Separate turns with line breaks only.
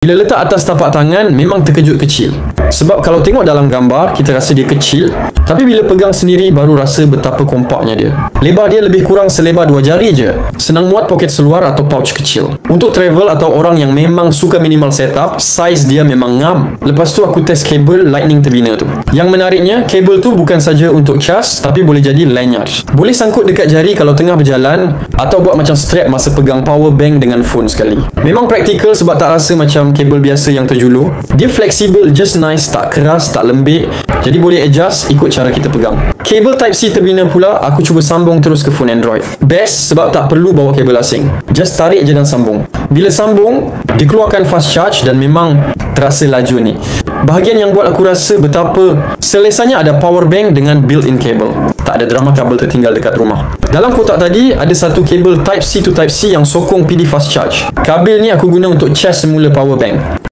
Bila letak atas tapak tangan, memang terkejut kecil. Sebab kalau tengok dalam gambar, kita rasa dia kecil. Tapi bila pegang sendiri, baru rasa betapa kompaknya dia. Lebar dia lebih kurang selebar 2 jari je. Senang muat poket seluar atau pouch kecil. Untuk travel atau orang yang memang suka minimal setup, saiz dia memang ngam. Lepas tu aku test kabel lightning terbina tu. Yang menariknya, kabel tu bukan saja untuk cas, tapi boleh jadi lanyard. Boleh sangkut dekat jari kalau tengah berjalan, atau buat macam strap masa pegang power bank dengan phone sekali. Memang praktikal sebab tak rasa macam kabel biasa yang terjulur. Dia fleksibel, just nice, tak keras, tak lembik. Jadi boleh adjust ikut cara kita pegang. Kabel Type-C terbina pula, aku cuba sambung terus ke phone Android. Best sebab tak perlu bawa kabel asing. Just tarik je dan sambung. Bila sambung, dikeluarkan fast charge dan memang terasa laju ni. Bahagian yang buat aku rasa betapa selesanya ada power bank dengan built-in kabel. Tak ada drama kabel tertinggal dekat rumah. Dalam kotak tadi, ada satu kabel Type-C to Type-C yang sokong PD fast charge. Kabel ni aku guna untuk cas semula power bank.